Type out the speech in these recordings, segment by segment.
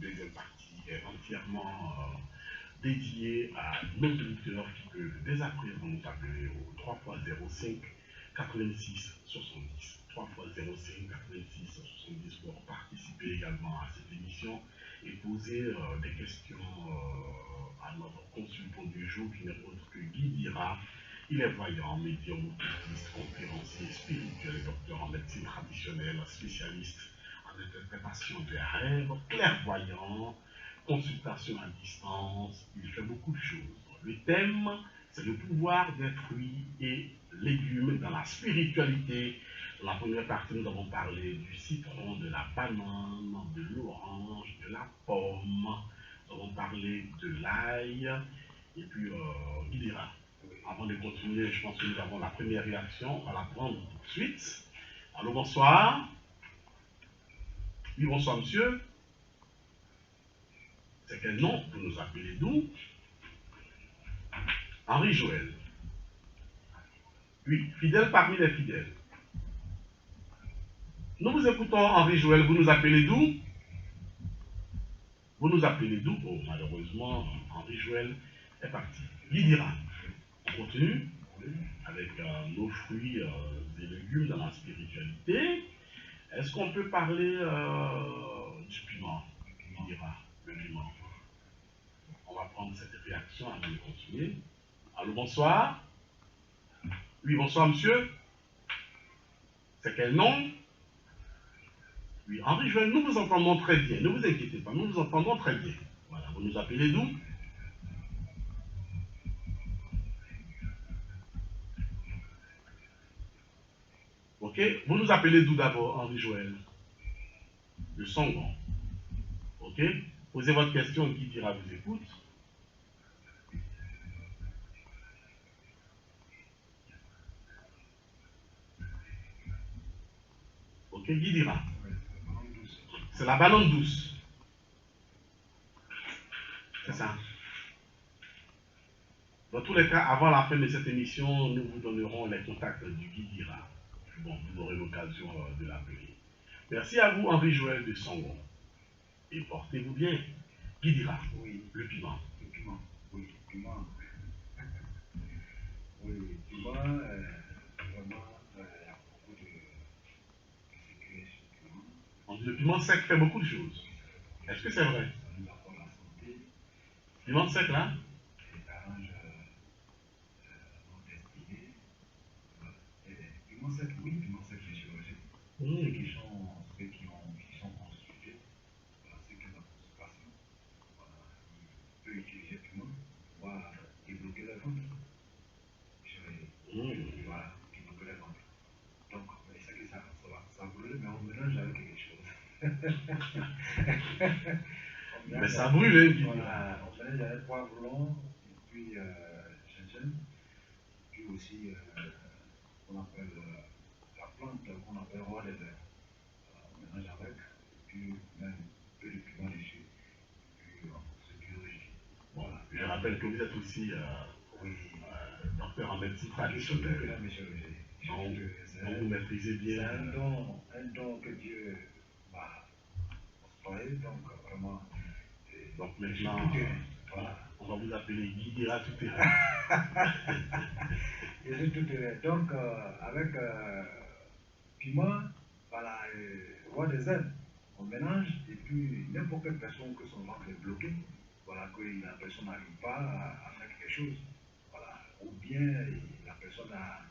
deuxième partie est entièrement dédiée à nos auditeurs qui peuvent dès à présent nous appeler au 3x05 86 70. 3x05 86 70 pour participer également à cette émission et poser des questions à notre consultant du jour qui n'est autre que Guy Dira. Il est voyant, médium, occultiste, conférencier spirituel, docteur en médecine traditionnelle, spécialiste en interprétation des rêves, clairvoyant, consultation à distance. Il fait beaucoup de choses. Le thème, c'est le pouvoir des fruits et légumes dans la spiritualité. Dans la première partie, nous avons parlé du citron, de la banane, de l'orange, de la pomme. Nous avons parlé de l'ail. Et puis, Guy Dira. Avant de continuer, je pense que nous avons la première réaction. On va la prendre tout de suite. Allô, bonsoir. Oui, bonsoir, monsieur. C'est quel nom? Vous nous appelez d'où? Henri Joël. Oui, fidèle parmi les fidèles. Nous vous écoutons, Henri Joël. Vous nous appelez d'où? Vous nous appelez d'où? Oh, malheureusement, Henri Joël est parti. Guy Dira. On continue avec nos fruits et légumes dans la spiritualité. Est-ce qu'on peut parler du piment? Guy Dira, le piment. On va prendre cette réaction avant de continuer. Allô, bonsoir. Oui, bonsoir, monsieur. C'est quel nom? Oui, Henri Joël, nous vous entendons très bien. Ne vous inquiétez pas, nous vous entendons très bien. Voilà, vous nous appelez d'où? Ok, vous nous appelez d'où d'abord, Henri Joël? De Songon. Ok, posez votre question, Guy Dira vous écoute. Ok, Guy Dira. C'est la banane douce. C'est ça. Dans tous les cas, avant la fin de cette émission, nous vous donnerons les contacts du Guy Dira. Bon, vous aurez l'occasion de l'appeler. Merci à vous, Henri Joël de Songon. Et portez-vous bien. Guy Dira. Oui. Le piment. Le piment. Oui, le piment. Oui, le piment, vraiment, il y a beaucoup de sécurité sur le piment. On dit le piment sec fait beaucoup de choses. Est-ce que c'est vrai? Ça nous apporte la santé. Piment sec, là? Et arrange nos destinées. Et piment sec, oui, piment sec, j'ai chirurgien. Ceux qui sont constitués, voilà, ceux qui ont la constipation, voilà, ils peuvent utiliser le piment pour pouvoir débloquer leur ventre. Voilà, débloquer leur ventre. Donc, c'est que ça brûle, mais on mélange avec quelque chose. Mais ça brûle, hein, voilà, on mélange avec poivron, et puis gingembre, et puis aussi qu'on appelle la plante qu'on appelle roi des herbes. On mélange avec, et puis même un peu de piment dessus, et puis c'est biologique. Voilà. Je rappelle que vous êtes aussi docteur en médecine traditionnelle. Donc, vous maîtrisez bien. C'est un don que Dieu m'a octroyé, donc vraiment. Donc maintenant, voilà, on va vous appeler Guy Dira tout terrain. Je suis tout terrain. Donc, avec piment, voilà, roi des herbes, on mélange, et puis n'importe quelle personne que son ventre est bloqué, voilà, que la personne n'arrive pas à faire quelque chose, voilà, ou bien la personne a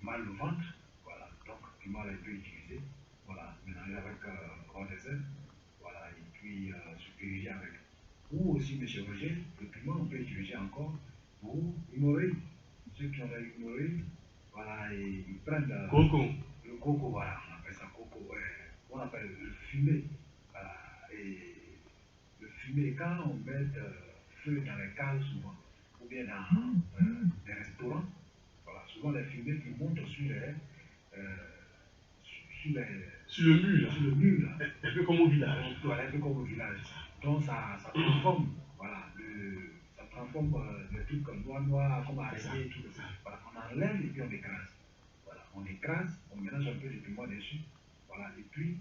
mal au ventre, voilà, donc piment elle peut utiliser, voilà, mélanger avec roi des herbes, voilà, et puis se purifier avec. Ou aussi, monsieur Roger, le piment, on peut utiliser encore pour l'hémorroïde. Ceux qui ont la hémorroïde, voilà, et ils prennent le coco, voilà, on appelle ça coco, on appelle le fumé, voilà, et le fumé, quand on met feu dans les cases souvent, ou bien dans les restaurants, voilà, souvent les fumées qui montent sur le mur. Sur le mur, là. Un peu comme au village. Voilà, un peu comme au village. Donc ça transforme, voilà, ça transforme le truc comme noir, comme araignée et tout. Voilà, on enlève et puis on écrase. Voilà, on écrase, on mélange un peu de piment dessus. Voilà, et puis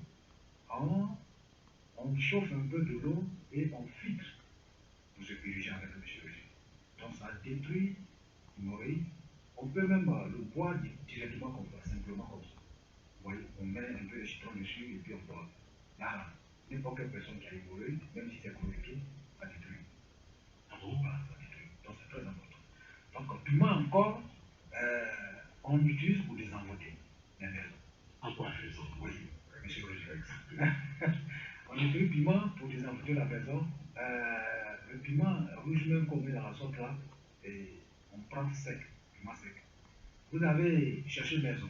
on on chauffe un peu de l'eau et on filtre pour se purifier avec le chirurgien. Donc ça détruit l'hémorroïde. On peut même le boire directement comme ça, simplement comme ça. Vous voyez, on met un peu de citron dessus et puis on boit. Là, n'importe quelle personne qui a l'hémorroïde, même si c'est compliqué, ça détruit. Ah bon? Voilà, ça détruit. Donc c'est très important. Donc, piment encore, on utilise pour désenvoûter les maisons. En quoi faisant? Oui, monsieur Roger, exactement. On utilise piment pour désenvoûter la maison. Le piment rouge même qu'on met dans la sauce là, et on prend sec, piment sec. Vous avez cherché une maison.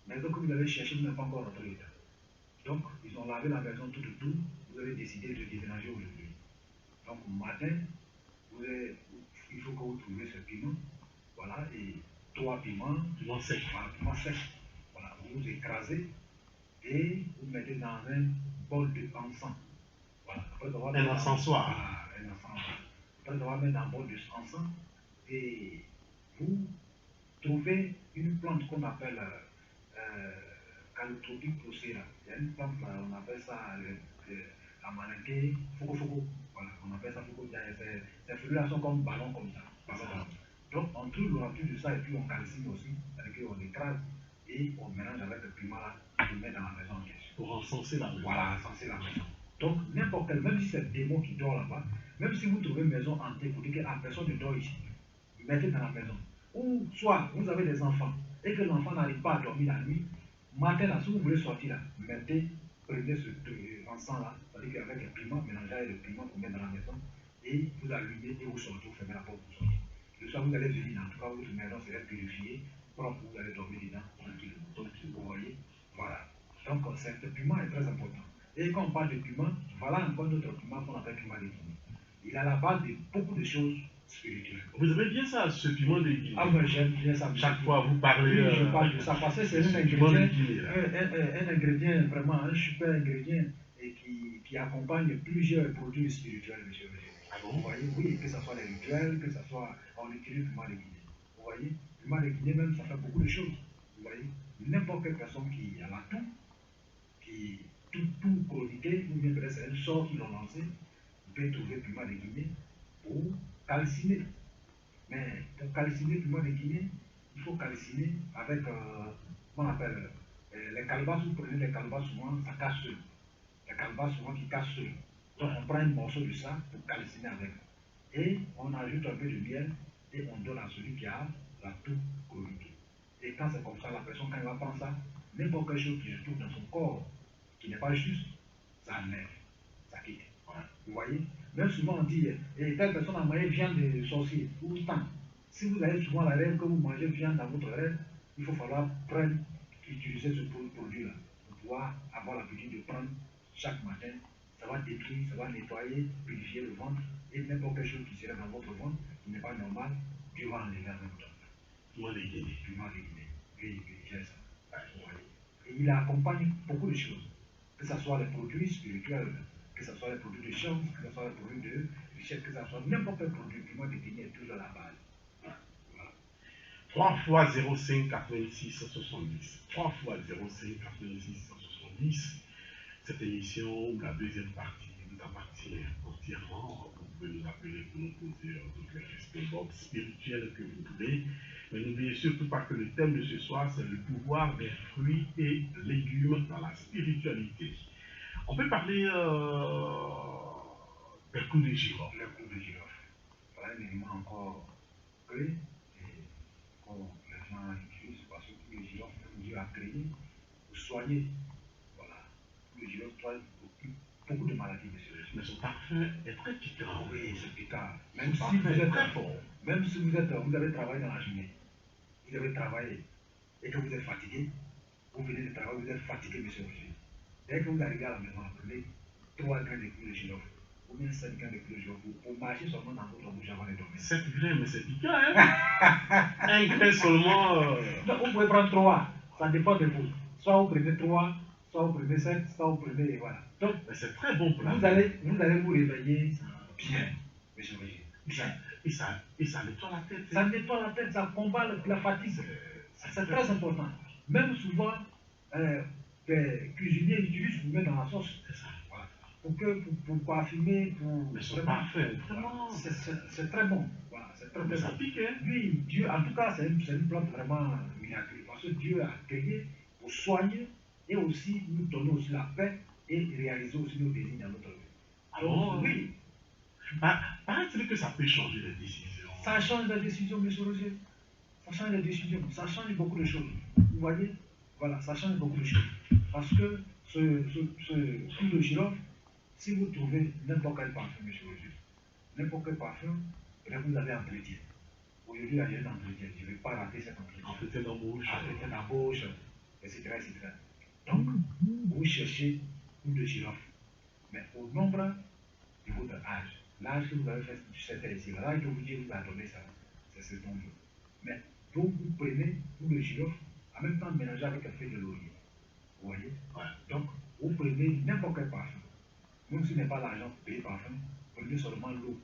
Maison que vous avez cherché, vous n'avez pas encore rentré dedans. Donc, ils ont lavé la maison tout autour. Vous avez décidé de déménager aujourd'hui. Donc, au matin, il faut que vous trouviez ce piment. Voilà, et 3 piments. Piment sec. Voilà, piment sec. Voilà, vous écrasez et vous mettez dans un bol de encens. Voilà, après avoir un encensoir. Voilà, un encensoir. Après avoir mis dans un bol de encens et vous trouvez une plante qu'on appelle Calotropis procera. Il y a une plante, on appelle ça la malinquée, foco. Voilà, on appelle ça foco. Ces feuilles-là sont comme ballons comme ça. Donc on trouve l'ouverture de ça et puis on calcine aussi, c'est-à-dire qu'on écrase et on mélange avec le piment là et on met dans la maison en question. Pour encenser la maison. Voilà, encenser la maison. Donc n'importe quel, même si c'est le démon qui dort là-bas, même si vous trouvez une maison hantée, vous dites que la personne ne dort ici, mettez dans la maison. Ou soit vous avez des enfants et que l'enfant n'arrive pas à dormir la nuit, matin là, si vous voulez sortir là, prenez ce encens là, c'est-à-dire qu'avec le piment, mélangez avec le piment pour mettre dans la maison et vous allumez et vous sortez, vous fermez la porte pour sortir. Le soir vous allez venir, en tout cas votre maison sera purifiée, propre, vous allez dormir dedans tranquillement. Donc vous voyez, voilà. Donc ce piment est très important. Et quand on parle de piment, voilà encore notre piment qu'on appelle piment de Guinée. Il est à la base de beaucoup de choses spirituelles. Vous aimez bien ça, ce piment de Guinée? Ah, moi j'aime bien ça. Chaque fois vous parlez. Oui, je parle de ça parce que c'est un ingrédient, vraiment un super ingrédient et qui accompagne plusieurs produits spirituels, monsieur. Ah bon? Vous voyez, oui, que ce soit les rituels, que ce soit, on utilise le piment de Guinée. Vous voyez, le piment de Guinée même, ça fait beaucoup de choses. Vous voyez, n'importe quelle personne qui a la toux, qui tout chroniqué, ou bien peut-être c'est un sort qu'ils ont lancé, vous pouvez trouver le piment de Guinée pour calciner. Mais pour calciner le piment de Guinée, il faut calciner avec, comment on appelle, les calebasses, vous prenez les calebasses souvent, ça casse seul. Les calebasses souvent qui cassent seul. Donc on prend un morceau de ça pour calciner avec. Et on ajoute un peu de miel et on donne à celui qui a la toux chronique. Et quand c'est comme ça, la personne, quand elle va prendre ça, n'importe quelle chose qui se trouve dans son corps, qui n'est pas juste, ça enlève, ça quitte. Voilà. Vous voyez? Même souvent on dit, et telle personne a mangé viande de sorcier, ou tant. Si vous avez souvent la rêve que vous mangez viande dans votre rêve, il faut falloir utiliser ce produit-là pour pouvoir avoir l'habitude de prendre chaque matin. Ça va détruire, ça va nettoyer, purifier le ventre, et n'importe quelle chose qui serait dans votre ventre, qui n'est pas normal, Dieu va enlever en même temps. Piment de Guinée. Piment de Guinée. Oui, j'ai ça. Et il accompagne beaucoup de choses. Que ce soit les produits spirituels, que ce soit les produits de science, que ce soit les produits de richesse, que ce soit n'importe quel produit, le piment de Guinée est toujours à la base. Voilà. 3 fois 0,5 86 70. 3 fois 0,5 86 70. Cette émission, la deuxième partie, vous appartient entièrement. Vous pouvez nous appeler pour nous poser toutes les questions spirituelles que vous voulez. Mais n'oubliez surtout pas que le thème de ce soir, c'est le pouvoir des fruits et légumes dans la spiritualité. On peut parler des coups de girofle. Le coup de girofle. Voilà un élément encore clé et que les gens utilisent parce que le coup de girofle, Dieu a créé pour soigner. Voilà. Le coup de girofle soigne beaucoup de maladies, monsieur. Mais son parfum est très piquant. Oui, c'est piquant. Même si vous êtes très fort. Même si vous avez travaillé dans la journée, vous avez travaillé et que vous êtes fatigué, vous venez de travailler, vous êtes fatigué, monsieur. Dès que vous arrivez à la maison, prenez 3 grains de clous de girofle, ou bien 5 grains de clous de girofle, pour marcher seulement dans votre bouche avant de dormir. 7 grains, mais c'est piquant, hein? Un grain seulement. Non, vous pouvez prendre 3, ça dépend de vous. Soit vous prenez 3, soit vous prenez 7, soit vous prenez, voilà. Donc, c'est très bon pour la vous allez vous réveiller bien, monsieur Roger. Et ça nettoie la tête. Ça nettoie la tête, ça combat la fatigue. C'est très important. Même souvent, les cuisiniers utilisent pour mettre dans la sauce. C'est ça. Voilà. pour parfumer, pour... Mais son parfum, vraiment. C'est très bon. Voilà, c'est très Mais ça bon. pique, hein? Oui, Dieu, en tout cas, c'est une plante vraiment miraculeuse. Parce que Dieu a créé pour soigner et aussi nous donner aussi la paix et réaliser aussi nos désirs dans notre vie. Ah Donc, bon? oui, Paraît-il que ça peut changer les décisions. ça change la décision, monsieur Roger. Ça change les décisions, ça change beaucoup de choses. Vous voyez? Voilà, ça change beaucoup de choses. Parce que ce clou de girofle, si vous trouvez n'importe quel parfum, monsieur Roger, n'importe quel parfum, peut-être vous avez entretien. Aujourd'hui, il y a un entretien, je ne vais pas rater cet entretien. Entretien d'embauche. Entretien d'embauche, etc., etc. Donc, vous cherchez clou de girofle, mais au nombre de votre âge. L'âge que vous avez fait, c'était ici. L'âge que Dieu vous a donné, ça, c'est ce nombre. Mais vous prenez le girofle, en même temps mélangé avec un feuille de laurier. Vous voyez? Ouais. Donc, vous prenez n'importe quel parfum. Même si ce n'est pas l'argent pour payer parfum, prenez seulement l'eau.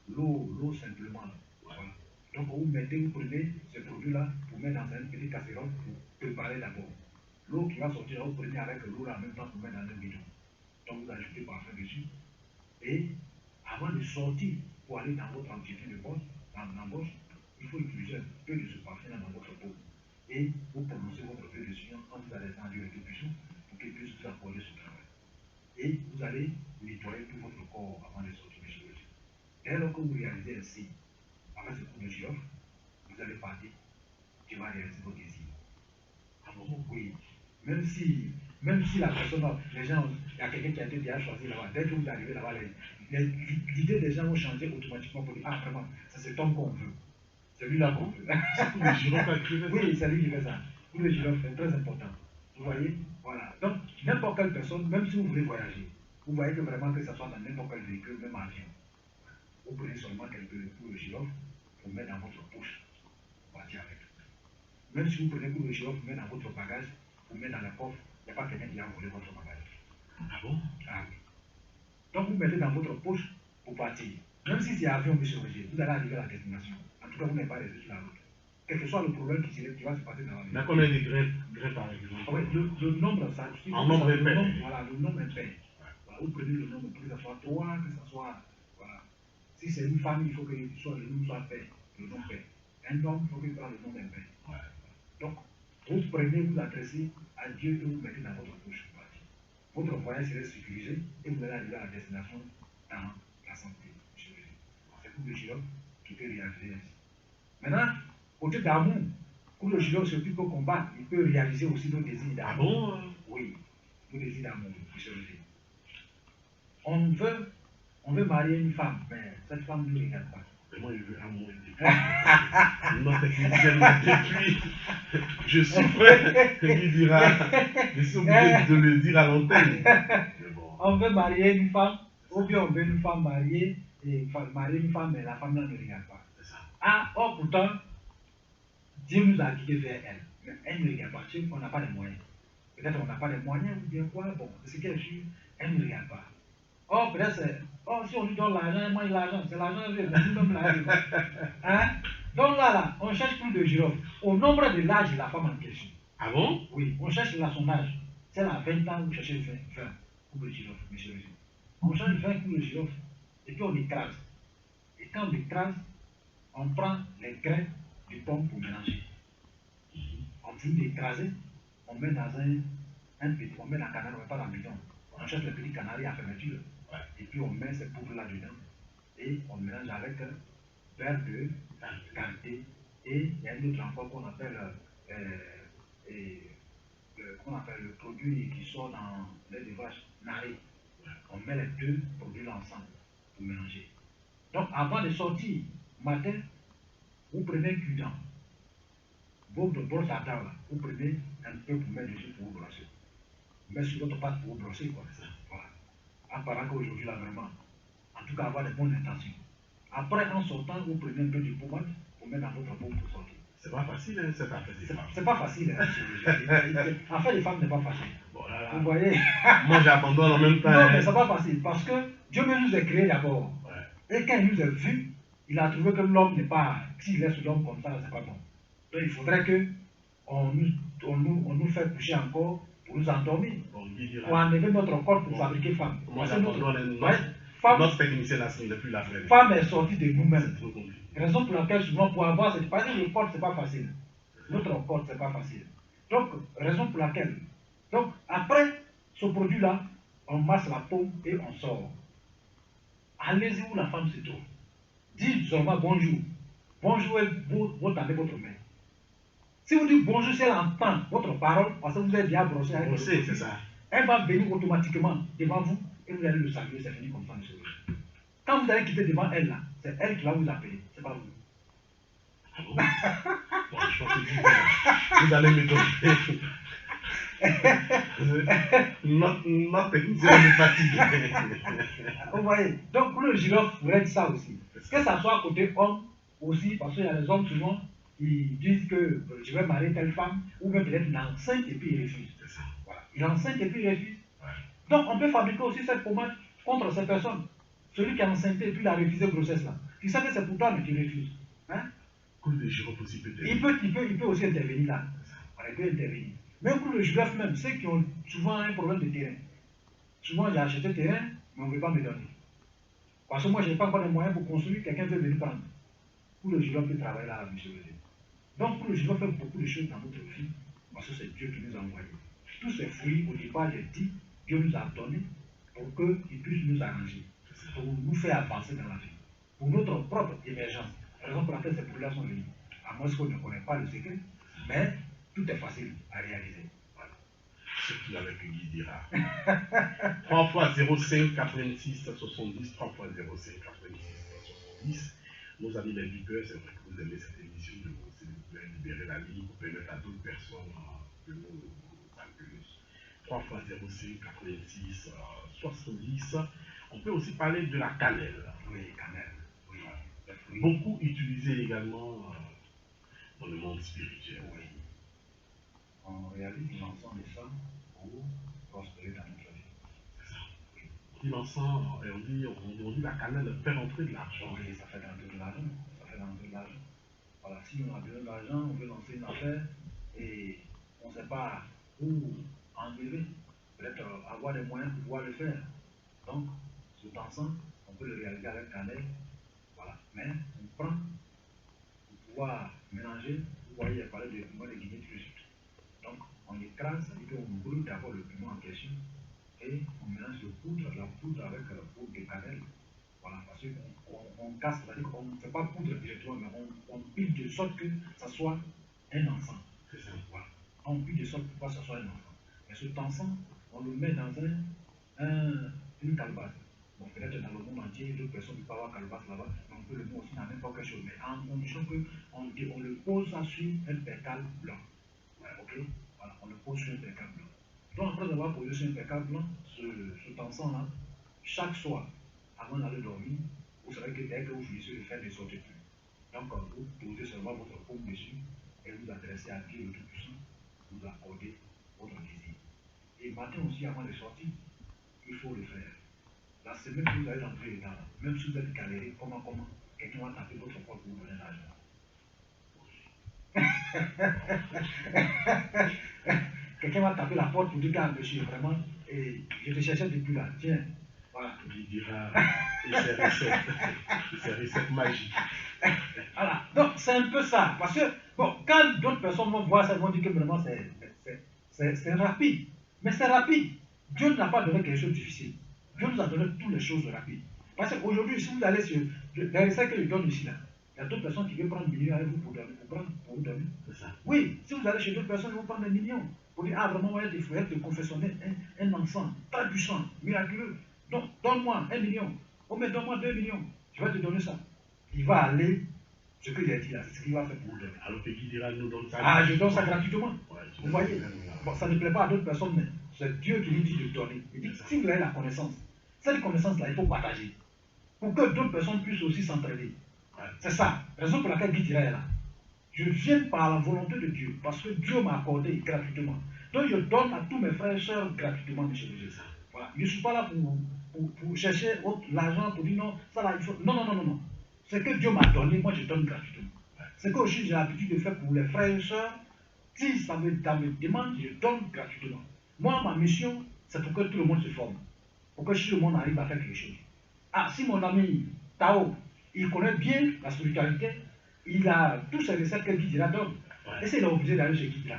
L'eau simplement. Voilà. Donc, vous prenez ce produit-là pour mettre dans une petite casserole pour préparer d'abord. L'eau qui va sortir, vous prenez avec l'eau là en même temps pour mettre dans un bidon. Donc, vous ajoutez le parfum dessus. Et avant de sortir pour aller dans votre entretien de poste, dans l'embauche, il faut utiliser un peu de ce parfum-là dans votre peau. Et vous prononcez votre vœu de Seigneur quand vous allez à Dieu avec le puissant pour qu'il puisse vous accorder ce travail. Et vous allez nettoyer tout votre corps avant de sortir de chez vous. Dès lors que vous réalisez ainsi, avec ce coup de girofle, vous allez partir, tu vas réaliser vos désirs. Ah bon? Oui. Même si la personne, les gens, il y a quelqu'un qui a été déjà choisi là-bas, dès que vous arrivez là-bas, l'idée des gens vont changer automatiquement pour dire, ah vraiment, c'est cet homme qu'on veut. C'est lui là qu'on veut. C'est pour le girofle qui fait ça? Oui, c'est lui qui fait ça. Pour le girofle, c'est très important. Vous voyez? Voilà. Donc, n'importe quelle personne, même si vous voulez voyager, vous voyez que vraiment que ce soit dans n'importe quel véhicule, même avion, vous prenez seulement quelques pour le girofle pour mettre dans votre poche, pour partir avec. Même si vous prenez pour le girofle pour mettre dans votre bagage, pour mettre dans le coffre, il n'y a pas quelqu'un qui a volé votre bagage. Ah bon? Ah oui. Donc vous mettez dans votre poche pour partir. Même si c'est avion, monsieur Roger, vous allez arriver à la destination. En tout cas, vous n'êtes pas resté sur la route. Quel que soit le problème qui va se passer dans la vie. Mais combien de grès par exemple? Ah oui, le nombre, ça. En nombre impair. Voilà, le nombre impair. Voilà, vous prenez le nombre, que ce soit 3, que ce soit. Voilà. Si c'est une femme, il faut que le nombre soit pair, le nombre pair. Un homme, il faut qu'il prenne le nombre impair. Ouais. Donc, vous prenez, vous adressez à Dieu et vous mettez dans votre poche. Votre voyage serait sécurisé et vous allez arriver à la destination dans la santé. C'est pour le girofle qui peut réaliser ainsi. Maintenant, côté d'amour, pour le girofle, ce qu'il peut combattre, il peut réaliser aussi nos désirs d'amour. Ah bon? Oui, nos désirs d'amour, monsieur. On veut marier une femme, mais cette femme ne nous regarde pas. Mais moi, je veux amour depuis. Notre technicienne m'a depuis. Je souffrais. Il lui dira. Je suis obligé de le dire à l'antenne. Bon. On veut marier une femme, ou bien on veut une femme mariée, et marier une femme, mais la femme là ne regarde pas. C'est ça. Ah, oh, pourtant, Dieu nous a guidés vers elle. Mais elle ne regarde pas. On n'a pas les moyens. Peut-être on n'a pas les moyens, ou bien quoi. Bon, c'est ce qu'elle suit, elle ne regarde pas. Oh, peut-être c'est. Oh, si on lui donne l'argent, elle mange l'argent. C'est l'argent, mais nous-mêmes l'argent. Hein? Donc là, on cherche plus de girofle. Au nombre de l'âge de la femme en question. Ah bon? Oui, on cherche là son âge. C'est à 20 ans, vous cherchez 20 coups de girofle, monsieur. On cherche 20 coups de girofle. Et puis on écrase. Et quand on écrase, on prend les grains du pomme pour mélanger. On finit d'écraser, on met dans un petit, on met dans le canard, on met pas dans le bidon. On cherche le petit canari à fermeture. Et puis on met ces poudres-là dedans. Et on mélange avec un verre de qualité. Et il y a une autre encore qu'on appelle, le produit qui sort dans les vaches, naré. On met les deux produits-là ensemble pour mélanger. Donc avant de sortir, matin, vous prenez un cure-dent. Votre brosse à dents, vous prenez un peu pour mettre dessus pour vous brosser. Mais sur votre patte pour vous brosser, quoi. Voilà. En parlant qu'aujourd'hui, là, vraiment, en tout cas, avoir de bonnes intentions. Après, en sortant, vous prenez un peu de pommade pour mettre dans votre peau pour sortir. C'est pas facile, hein, cette affaire des femmes. C'est pas facile, hein. Affaire des femmes n'est pas facile. Bon, là, vous voyez? Moi, j'abandonne en même temps. Non, hein. mais c'est pas facile parce que Dieu nous a créés d'abord. Ouais. Et quand il nous a vus, il a trouvé que l'homme n'est pas. S'il laisse l'homme comme ça, c'est pas bon. Donc il faudrait que on nous fait coucher encore pour nous endormir, Bon, Guy dira. pour enlever notre corps pour Bon. fabriquer femme. Moi, Parce que notre technicien là, ce n'est plus la vraie. Femme est sortie de nous-mêmes. C'est trop compliqué. Raison pour laquelle souvent pour avoir cette parce que le corps c'est pas facile. Notre corps c'est pas facile. Donc, raison pour laquelle. Donc, après ce produit-là, on masse la paume et on sort. Allez-y où la femme se trouve. Dites seulement bonjour. Bonjour et vous tendez votre main. Si vous dites bonjour, si elle entend votre parole, parce que vous êtes bien brossé avec Brossé, c'est ça. elle va venir automatiquement devant vous et vous allez le saluer, c'est fini comme ça, monsieur. Quand vous allez quitter devant elle là, c'est elle qui va vous appeler, c'est pas vous. Ah bon? Bon, je pense que vous allez me donner. Notre technicien me fatigue. Vous voyez? Donc pour le girofle, vous faites ça aussi. Que ça soit côté homme aussi, parce qu'il y a des hommes souvent qui disent que je vais marier telle femme, ou même peut-être il est enceinte et puis il refuse. C'est ça. Voilà. Il est enceinte et puis il refuse. Ouais. Donc on peut fabriquer aussi cette pommade contre ces personnes. Celui qui est enceinte et puis il a refusé grossesse là. Tu sais que c'est pour toi mais tu refuses. Hein? Coule de girofle aussi peut-être. Il peut aussi intervenir là. Voilà, il peut intervenir. Même pour le girofle même, ceux qui ont souvent un problème de terrain. Souvent j'ai acheté le terrain, mais on ne veut pas me donner. Parce que moi je n'ai pas encore les moyens pour construire, quelqu'un veut venir prendre. Pour le girofle peut travailler là, monsieur le Dieu. Donc pour le girofle fait beaucoup de choses dans notre vie, parce que c'est Dieu qui nous a envoyés. Tous ces fruits, au départ, j'ai dit, Dieu nous a donnés pour qu'ils puissent nous arranger, pour nous faire avancer dans la vie, pour notre propre émergence. La raison pour laquelle ces fruits-là sont venus. À moins qu'on ne connaît pas le secret, mais tout est facile à réaliser. Voilà. Surtout avec Guy dira. 3 fois 05 86 70, 3 fois 05 86 70. Nos amis les beepers, c'est vrai que vous aimez cette émission, de vous libérer la ligne pour permettre à d'autres personnes de nous accueillir. 3 fois 05 86 70. On peut aussi parler de la cannelle. Oui, cannelle. Oui. Beaucoup utilisé également dans le monde spirituel. Oui. On réalise l'ensemble de ça pour prospérer dans notre vie. C'est ça. Oui. On dit l'encens, et on dit la cannelle fait rentrer de l'argent. Oui, ça fait rentrer de l'argent. Ça fait rentrer de l'argent. Voilà, si on a besoin d'argent, on veut lancer une affaire et on ne sait pas où enlever, peut-être avoir les moyens pour pouvoir le faire. Donc, cet encens, on peut le réaliser avec cannelle. Voilà. Mais on prend pour pouvoir mélanger. Vous voyez, il y a parlé de piment de Guinée tout de suite. Donc, on écrase, c'est-à-dire qu'on brûle d'abord le piment en question et on mélange la poudre avec la poudre de cannelle. Voilà, parce qu'on casse, c'est-à-dire qu'on ne fait pas poudre directement, mais on pile de sorte que ça soit un encens. C'est ça. Voilà. On pile de sorte pour que ça soit un encens. Mais cet encens, on le met dans une calebasse. Bon, peut-être dans le monde entier, d'autres personnes ne peuvent pas avoir calebasse là-bas, mais on peut le mettre aussi dans n'importe quelle chose. Mais en condition qu'on le pose sur un percal blanc. Ouais, ok? Voilà, on le pose sur un percal blanc. Donc, après avoir posé sur un percal blanc, cet encens-là, chaque soir, avant d'aller dormir, vous savez que dès que vous finissez de faire, ne sortez plus. Donc, vous posez seulement votre paume dessus et vous adressez à Dieu le Tout-Puissant, vous accordez votre désir. Et matin aussi, avant de sortir, il faut le faire. La semaine que vous allez rentrer dedans, même si vous êtes galéré, comment, quelqu'un va taper votre porte pour vous donner l'argent. Quelqu'un va taper la porte pour dire que monsieur, vraiment, et je te cherchais depuis là, tiens. Voilà. Il dira, et ses recettes magiques. Voilà. Donc, c'est un peu ça. Parce que, bon, quand d'autres personnes vont voir ça, ils vont dire que vraiment c'est rapide. Mais c'est rapide. Dieu n'a pas donné quelque chose de difficile. Dieu nous a donné toutes les choses rapides. Parce qu'aujourd'hui, si vous allez sur les recettes que je donne ici, là, il y a d'autres personnes qui veulent prendre des millions avec vous pour vous donner. C'est ça. Oui, si vous allez chez d'autres personnes, ils vont prendre des millions. Pour dire, ah vraiment, il y a des frères de confessionner un encens très puissant, miraculeux. Donc, donne-moi 1 million. Oh, mais donne-moi 2 millions. Je vais te donner ça. Il va aller, ce que j'ai dit là, c'est ce qu'il va faire pour vous donner. Alors que qui dira, nous donne ça. Ah, je donne ça gratuitement. Ouais, vous voyez, bon, ça ne plaît pas à d'autres personnes, mais c'est Dieu qui lui dit de donner. Il dit, si vous avez la connaissance, cette connaissance-là, il faut partager. Pour que d'autres personnes puissent aussi s'entraider. Ouais. C'est ça. Raison pour laquelle Guy dirait là. Je viens par la volonté de Dieu, parce que Dieu m'a accordé gratuitement. Donc je donne à tous mes frères et sœurs gratuitement, monsieur le Jésus. Voilà. Je ne suis pas là pour chercher l'argent, pour dire non, ça là, il faut. Non, non, non, non, non. C'est que Dieu m'a donné, moi je donne gratuitement. C'est que aussi j'ai l'habitude de faire pour les frères et sœurs. Si ça me demande, je donne gratuitement. Moi, ma mission, c'est pour que tout le monde se forme. Pour que tout le monde arrive à faire quelque chose. Ah, si mon ami Tao, il connaît bien la spiritualité, il a tous ces recettes que Guidira donne. Et c'est obligé d'aller chez Guidira.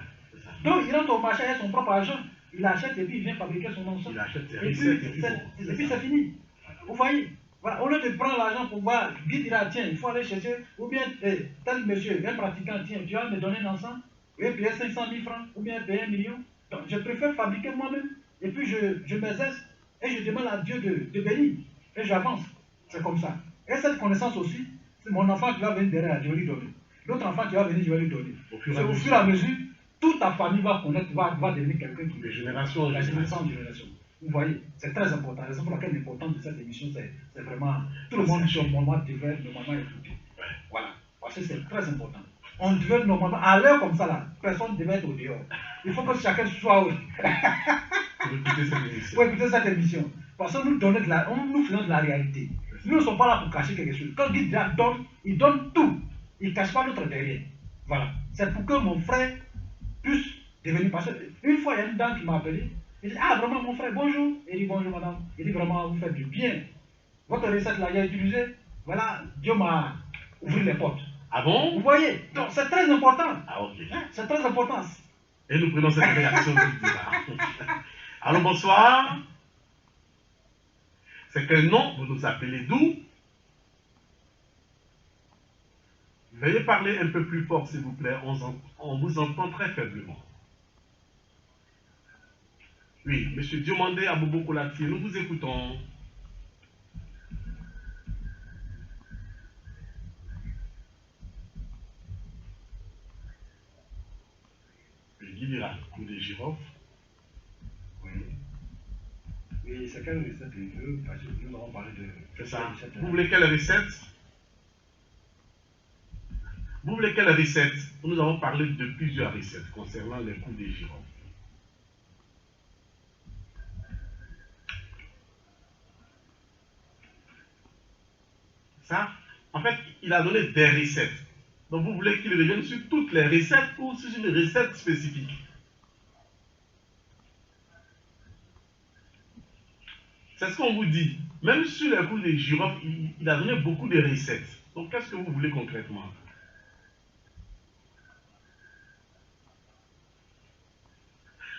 Donc, il rentre au marché avec son propre argent, il achète et puis il vient fabriquer son encens. Il achète ses Et recettes puis c'est fini. Vous voyez? Voilà, au lieu de prendre l'argent pour voir, Guidira, tiens, il faut aller chercher, ou bien tel monsieur, un pratiquant, tiens, tu vas me donner un encens, je vais payer 500 000 francs, ou bien payer 1 million. Donc, je préfère fabriquer moi-même, et puis je m'exerce, et je demande à Dieu de bénir, et j'avance. C'est comme ça. Et cette connaissance aussi, c'est mon enfant qui va venir derrière, je vais lui donner. L'autre enfant qui va venir, je vais lui donner. C'est au fur et à mesure, toute ta famille va connaître, va devenir quelqu'un qui... De génération en génération. Vous voyez, c'est très important. La raison pour laquelle l'importance de cette émission, c'est vraiment... Tout le monde sur moment devrait normalement écouter. Voilà. Parce que c'est très important. On devait normalement, à l'heure comme ça, là, personne ne devait être au dehors. Il faut que chacun soit... Pour écouter cette émission. Parce que nous faisons de la réalité. Nous ne sommes pas là pour cacher quelque chose. Quand il donne, il donne tout. Il ne cache pas l'autre derrière. Voilà. C'est pour que mon frère puisse devenir. Parce qu'une fois, il y a une dame qui m'a appelé. Il dit, ah, vraiment, mon frère, bonjour. Il dit, bonjour, madame. Il dit, vraiment, vous faites du bien. Votre recette là, il a utilisé. Voilà, Dieu m'a ouvert les portes. Ah bon? Vous voyez? Donc, c'est très important. Ah, ok. C'est très important. Et nous prenons cette réaction Allô, bonsoir. C'est quel nom vous nous appelez d'où? Veuillez parler un peu plus fort, s'il vous plaît. On vous entend très faiblement. Oui, monsieur Diomandé Abobo Kolati, nous vous écoutons. Guidira, coup des girofles. Oui. Oui, c'est quelle recette il veut? Parce que nous avons parlé de... C'est ça. Vous voulez quelle recette? Vous voulez quelle recette? Nous avons parlé de plusieurs recettes concernant les coups des girofles. Ça, en fait, il a donné des recettes. Donc vous voulez qu'il revienne sur toutes les recettes ou sur une recette spécifique? C'est ce qu'on vous dit. Même sur les coups des girofles, il a donné beaucoup de recettes. Donc qu'est-ce que vous voulez concrètement?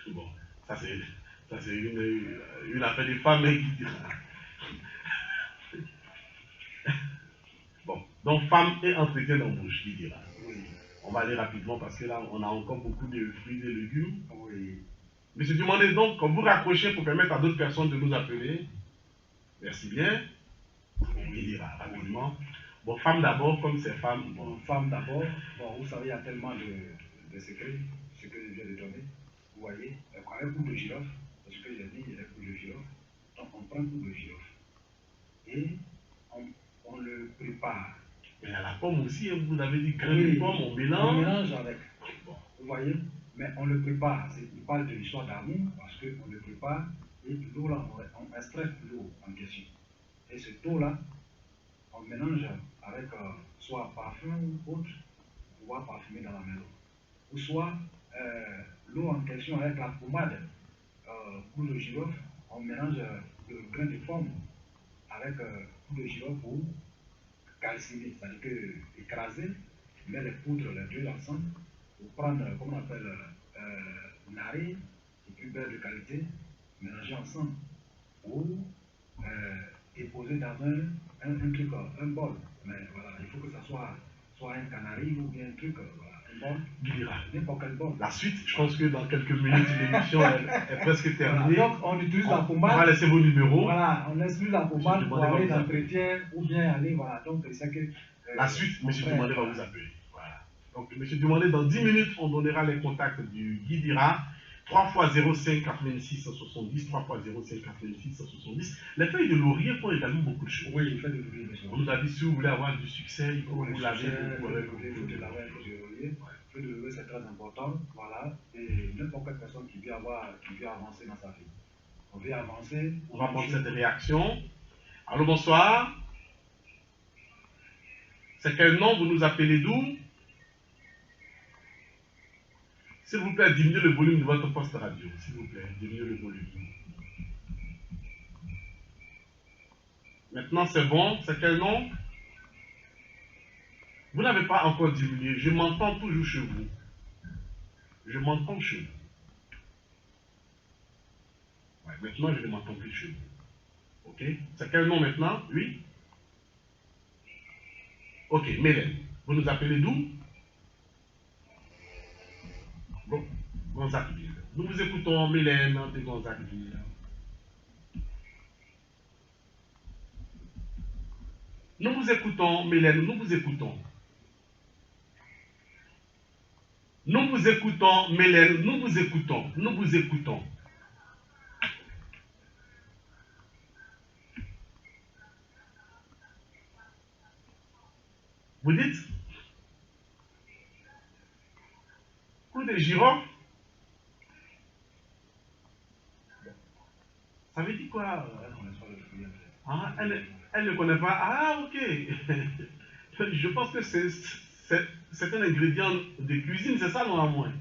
Bon, ça c'est une affaire de femmes qui dira. Bon, donc femme et entretien d'embauche, qui dira. Oui. On va aller rapidement parce que là, on a encore beaucoup de fruits et légumes. Oui. Monsieur Dumandé, donc, quand vous raccrochez pour permettre à d'autres personnes de nous appeler, merci bien. On y dira rapidement. Bon, femme d'abord, comme c'est femme. Bon, femme d'abord. Bon, vous savez, il y a tellement de secrets, ce que je viens de donner. Vous voyez, un coup de girofle, c'est ce que j'ai dit, il y a un coup de girofle. Donc, on prend un coup de girofle. Et on le prépare. Mais à la pomme aussi, vous avez dit grain Oui, de pomme, on mélange. On mélange avec. Bon, vous voyez, mais on le prépare. Il parle de l'histoire d'amour parce qu'on le prépare et l'eau là, on extrait l'eau en question. Et ce eau-là, on mélange avec soit parfum ou autre pour pouvoir parfumer dans la maison. Ou soit l'eau en question avec la pommade pour le girofle, on mélange le grain de pomme avec pour le girofle pour calciner, c'est-à-dire que écraser, mettre les poudres, les deux ensemble, pour prendre, comme on appelle, narine et puis beurre de qualité, mélanger ensemble pour déposer dans un truc, un bol. Mais voilà, il faut que ça soit un canari ou bien un truc, voilà, un bol. N'importe quel bol. La suite, je pense que dans quelques minutes, l'émission est presque terminée. Voilà, donc on utilise la pommade. On va laisser vos numéros. Voilà, on laisse plus la pommade pour aller d'entretien ou bien aller, voilà. Donc c'est que. La suite, M. Dumandé va vous appeler. Voilà. Donc, M. Dumandé, dans 10 minutes, on donnera les contacts du Guidira. 3 x 05 86 70, 3 x 05 86 70. Les feuilles de laurier font également beaucoup de choses. Oui, les feuilles de laurier, bien sûr. On nous a dit si vous voulez avoir du succès, il faut vous laver beaucoup avec les feuilles de laurier. Les feuilles de laurier, c'est très important. Voilà. Et n'importe quelle personne qui veut avancer dans sa vie. On veut avancer. On va prendre cette réaction. Allô, bonsoir. C'est quel nom vous nous appelez d'où? S'il vous plaît, diminuez le volume de votre poste radio. S'il vous plaît, diminuez le volume. Maintenant, c'est bon. C'est quel nom? Vous n'avez pas encore diminué. Je m'entends toujours chez vous. Je m'entends chez vous. Ouais, maintenant, je ne m'entends plus chez vous. Ok? C'est quel nom maintenant? Oui? Ok, Mélène. Vous nous appelez d'où? Bon, Gonzagueville. Nous vous écoutons, Mélène de Gonzagueville. Nous vous écoutons, Mélène, nous vous écoutons. Nous vous écoutons, Mélène, nous vous écoutons. Nous vous écoutons. Vous dites? Coup de girofle? Ça veut dire quoi? Ah, elle ne connaît pas. Ah, ok. Je pense que c'est un ingrédient de cuisine, c'est ça, normalement.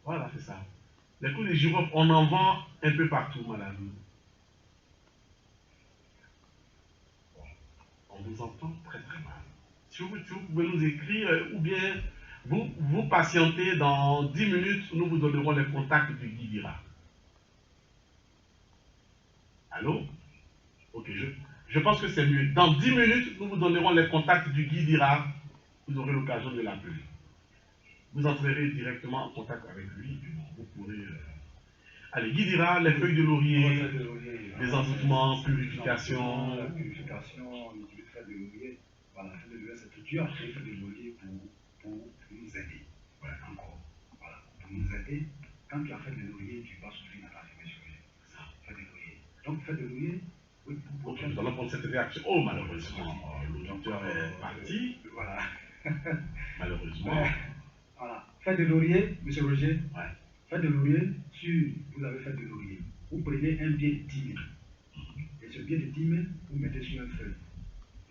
Voilà, c'est ça. Les coups de girofle, on en vend un peu partout, madame. On vous entend très très mal. Si vous pouvez nous écrire, ou bien vous patientez dans 10 minutes, nous vous donnerons les contacts du Guidira. Allô? Ok, je pense que c'est mieux. Dans 10 minutes, nous vous donnerons les contacts du Guidira. Vous aurez l'occasion de l'appeler. Vous entrerez directement en contact avec lui. Vous pourrez. Allez, Guidira, les feuilles de laurier, les envoûtements, purification. La purification, on utilise feuilles de laurier. Voilà, feuilles de laurier, c'est dur à créer feuilles de laurier pour nous aider. Voilà, encore. Voilà, pour nous aider. Quand tu as fait de laurier, tu vas souffrir dans la chirurgie. Feuilles de laurier. Donc, feuilles de laurier, oui, ok, nous allons prendre cette réaction. Oh, malheureusement, l'auditeur est parti. Voilà. Malheureusement. Voilà. Faites de laurier, monsieur Roger. Ouais. Faites de laurier, si vous avez fait de laurier, vous prenez un pied de 10 000. Et ce pied de 10 000, vous mettez sur une feuille.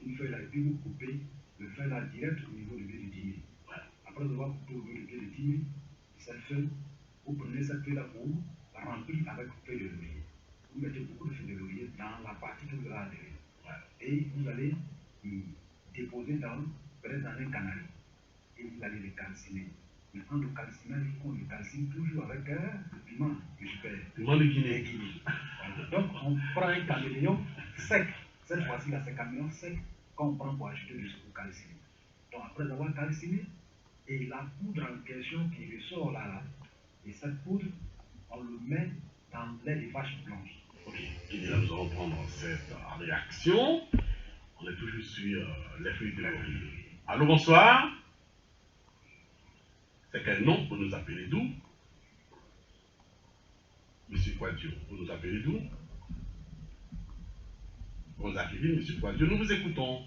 Une feuille là, et puis vous coupez le feuille là direct au niveau du pied de 10 000. Ouais. Après avoir coupé au niveau du pied de 10 000, cette feuille, vous prenez cette feuille là pour remplir avec feuille de laurier. Vous mettez beaucoup de feuilles de laurier dans la partie que vous avez adhéré. Ouais. Et vous allez déposer peut-être dans un canal. Et vous allez le calciner. Mais en le calcinant, il faut qu'on le calcine toujours avec le piment que je fais. Piment de Guinée. Donc, on prend un caméléon sec. Cette fois-ci, là, c'est un caméléon sec qu'on prend pour ajouter du sucre calciné. Donc, après avoir calciné, et la poudre en question qui ressort là, et cette poudre, on le met dans lait de vache blanche. Ok, et bien nous allons prendre cette réaction. On est toujours sur les feuilles de laurier. Allô, bonsoir. C'est quel nom? Vous nous appelez d'où? Monsieur Quadio, vous nous appelez d'où? Gonzagueville, monsieur Quadio, nous vous écoutons.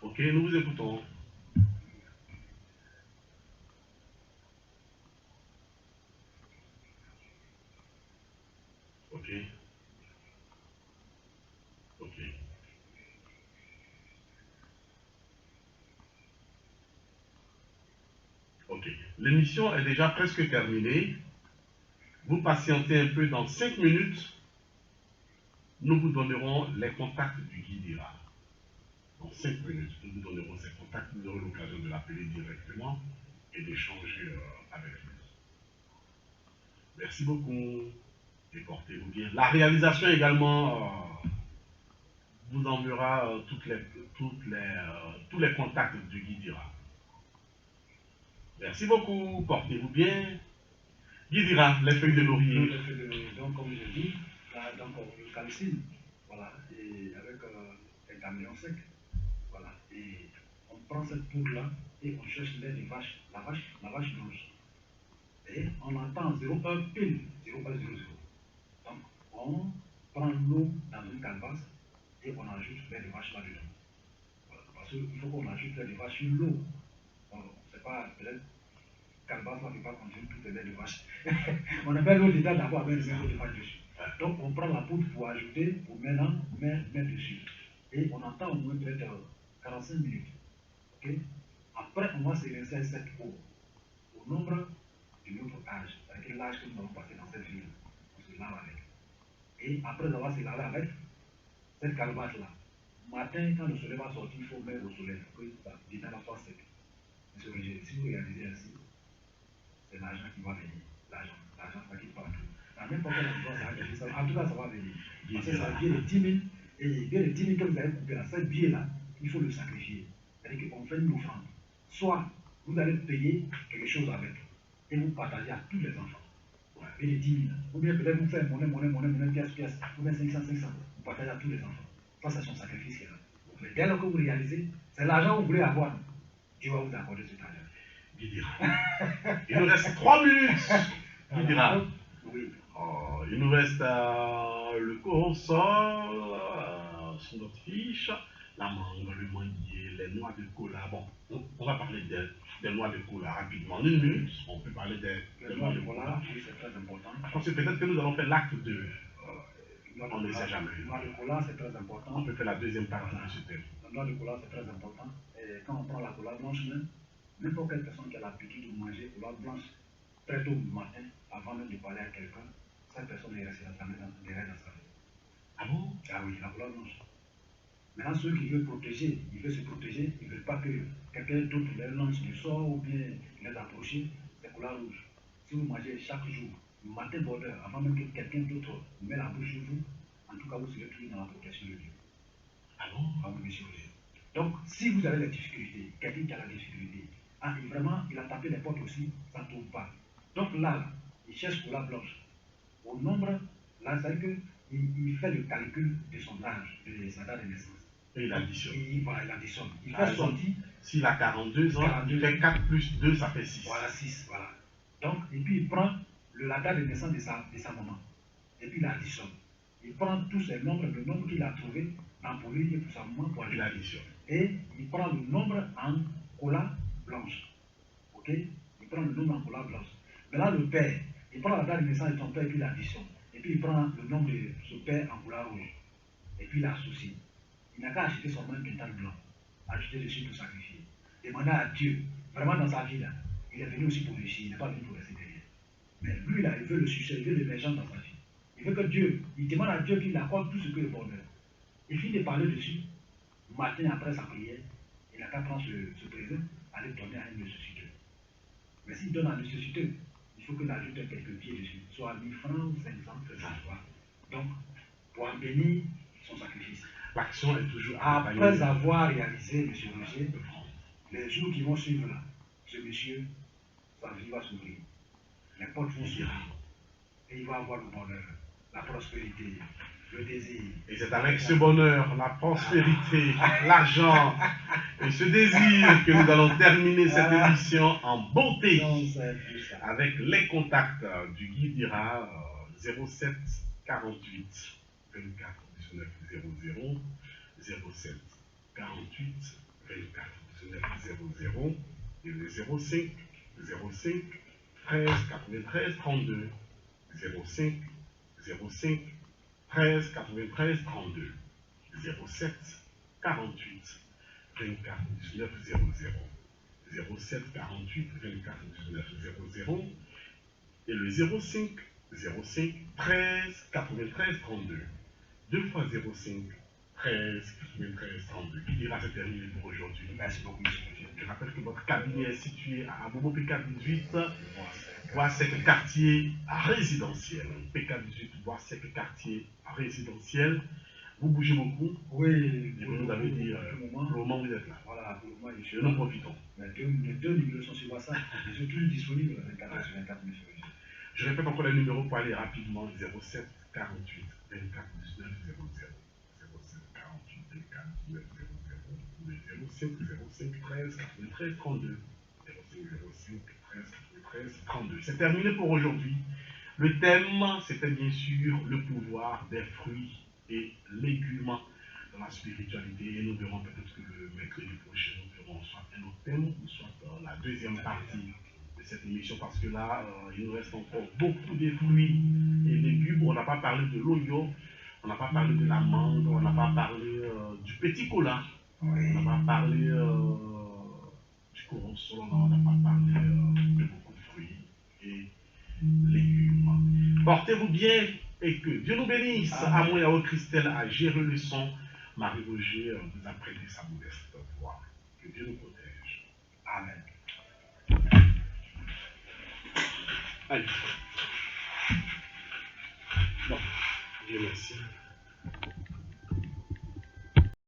Ok, nous vous écoutons. Ok. Ok. Ok. L'émission est déjà presque terminée. Vous patientez un peu dans 5 minutes. Nous vous donnerons les contacts du Guidira. Dans 5 minutes, nous vous donnerons ces contacts. Vous aurez l'occasion de l'appeler directement et d'échanger avec lui. Merci beaucoup et portez-vous bien. La réalisation également vous enverra tous les contacts du Guidira. Merci beaucoup, portez-vous bien. Guidira, les feuilles de laurier. Donc, comme je dis, là, donc on le calcine, voilà, et avec un camion sec, voilà, et on prend cette poudre-là et on cherche lait de vache, la vache blanche. Et on attend 0,1 pile, 0,00. Donc, on prend l'eau dans une calebasse et on ajoute lait de vache là-dedans. Voilà, parce qu'il faut qu'on ajoute lait de vache sur l'eau. C'est pas peut-être calebasse là, ne peut pas contenir toutes les ailes de vache. On appelle l'eau dedans d'abord avec les ailes de vache dessus. Donc on prend la poudre pour ajouter, pour maintenant mettre dessus. Et on attend au moins peut-être 45 minutes. Okay? Après, on va se rincer cette eau au nombre de notre âge, avec l'âge que nous allons passer dans cette ville. On se lave avec. Et après avoir se laver avec cette calebasse-là, matin, quand le soleil va sortir, il faut mettre au soleil pour que ça dedans soit sec. Monsieur Roger, si vous réalisez ainsi, c'est l'argent qui va venir. L'argent va quitter partout. La même fois que l'endroit ça va venir, en tout cas, ça va venir. Parce que ça vient de 10 000, et bien les 10 000 que vous avez coupé là, cette biais-là, il faut le sacrifier. C'est-à-dire qu'on fait une offrande. Soit vous allez payer quelque chose avec, et vous partagez à tous les enfants. Et les 10 000. Ou bien peut-être vous faites monnaie, pièce, vous mettez 500, vous partagez à tous les enfants. Ça, c'est son sacrifice qui est là. Mais dès lors que vous réalisez, c'est l'argent que vous voulez avoir. Dieu va vous accorder cet argent. Il nous reste 3 minutes. Qui dira? Oui. Oh, il nous reste le coronsol sur notre fiche, la mangue, le manguier, les noix de cola. Bon, on va parler des noix de cola rapidement. En une minute, on peut parler des noix de cola. Oui, c'est très important. Je pense que peut-être que nous allons faire l'acte 2. On ne sait jamais. La noix de cola, c'est très important. On peut faire la deuxième partie de ce thème. La noix de cola, c'est très important. Et quand on prend la cola blanche, n'importe quelle personne qui a l'habitude de manger cola blanche très tôt le matin, avant même de parler à quelqu'un, cette personne ne restera jamais dans sa vie. Ah bon? Ah oui, la cola blanche. Maintenant, ceux qui veulent protéger, ils veulent se protéger, ils ne veulent pas que quelqu'un d'autre les lance du sort ou bien les approcher, c'est cola rouge. Si vous mangez chaque jour, le matin border, avant même que quelqu'un d'autre met la bouche sur vous, en tout cas, vous serez toujours dans la protection de Dieu. Ah bon? Ah oui, monsieur. Donc, si vous avez des difficultés, quelqu'un qui a la difficulté, vraiment, il a tapé les portes aussi, ça ne trouve pas. Donc là, il cherche cola blanche. Au nombre, là, c'est-à-dire qu'il fait le calcul de son âge, de sa date de naissance. Et il additionne. Il additionne. Il fait sortir. S'il a 42 ans, il fait 4 plus 2, ça fait 6. Voilà, 6, voilà. Donc, et puis il prend la date de naissance de sa maman. Et puis il additionne. Il prend tous ces nombres, le nombre qu'il a trouvé pour lui et pour sa maman, pour il additionne. Et il prend le nombre en cola blanche. Ok? Il prend le nombre en cola blanche. Maintenant, le père, il prend la date de naissance de son père et puis il additionne. Et puis il prend le nombre de ce père en couleur rouge. Et puis il associe. Il n'a qu'à acheter seulement un quintal blanc. Acheter dessus pour sacrifier. Demander à Dieu, vraiment dans sa vie là, il est venu aussi pour réussir, il n'est pas venu pour rester derrière. Mais lui là, il veut le succès, il veut l'émergence dans sa vie. Il veut que Dieu, il demande à Dieu qu'il accorde tout ce que le bonheur. Il finit de parler dessus. Matin après sa prière, il n'a qu'à prendre ce présent, aller donner à un nécessiteux. Mais s'il donne à un nécessiteux, il faut qu'il ajoute quelques pieds dessus, soit 1000 francs ou 500, c'est ça. Donc, pour en bénir son sacrifice. L'action est toujours après avoir réalisé, M. Roger, les jours qui vont suivre là, ce monsieur, sa vie va s'ouvrir. Les portes vont s'ouvrir. Et il va avoir le bonheur, la prospérité, le désir. Et c'est avec ce bonheur, la prospérité, l'argent et ce désir que nous allons terminer cette émission en beauté. Avec les contacts du guide Dira 07 48 24 19 00 07 48 24 19 00 et le 05 13 93 32 05 13 93 32 07 48 24 19 00 07 48 24 19 00 et le 05 13 93 32 2 fois 05 13 93 32 qui dira c'est terminé pour aujourd'hui. Merci beaucoup, monsieur. Je rappelle que votre cabinet est situé à Bobo PK18, Bois-Sec quartier résidentiel. PK18, Bois-Sec quartier résidentiel. Vous bougez beaucoup. Oui, et vous nous avez dit pour le moment vous êtes là. Voilà, pour le moment, et nous profitons. Les deux numéros sont sur WhatsApp. Ils sont tous disponibles 24 sur 24, monsieur. Je répète encore les numéros pour aller rapidement 07 48 24 19 00. 07 48 24 19 00. 05 13 93 32. 05 13 93 32. C'est terminé pour aujourd'hui. Le thème, c'était bien sûr le pouvoir des fruits et légumes dans la spiritualité. Et nous verrons peut-être que le mercredi prochain, nous verrons soit un autre thème, ou soit la deuxième partie de cette émission parce que là, il nous reste encore beaucoup de fruits et légumes. On n'a pas parlé de l'oignon, on n'a pas parlé de la mangue, on n'a pas parlé du petit cola, Oui. on n'a pas parlé du corosol, on n'a pas parlé de beaucoup de fruits et légumes. Portez-vous bien et que Dieu nous bénisse. À moi et à Christelle à gérer le son. Marie-Roger vous a prêté sa modeste voix. Que Dieu nous protège. Amen. Allez. Bon, Dieu merci.